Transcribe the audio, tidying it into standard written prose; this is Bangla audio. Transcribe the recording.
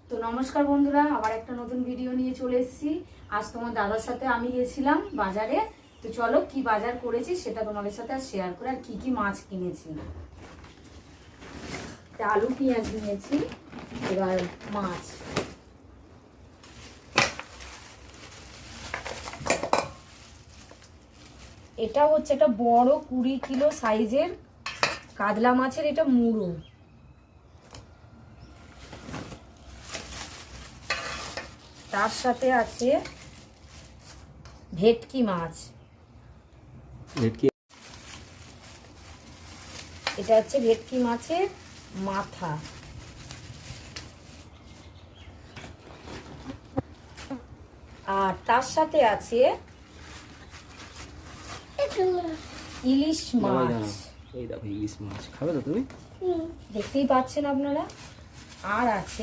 তো নমস্কার বন্ধুরা, আবার একটা নতুন ভিডিও নিয়ে চলে এসেছি। আজ তোমার দাদার সাথে আমি গেছিলাম বাজারে। তো চলো কি বাজার করেছি সেটা তোমাদের সাথে আর শেয়ার করে, আর কি কি মাছ কিনেছি। আলু পেঁয়াজ নিয়েছি, এবার মাছ। এটা হচ্ছে একটা বড় 20 কিলো সাইজের কাতলা মাছের এটা মুড়ো। তার সাথে আছে ভেটকি মাছ। এটা হচ্ছে ভেটকি মাছের মাথা। আর তার সাথে আছে ইলিশ মাছ। এই দেখো ইলিশ মাছ খাবে তো তুমি? দেখতেই পাচ্ছেন আপনারা। আর আছে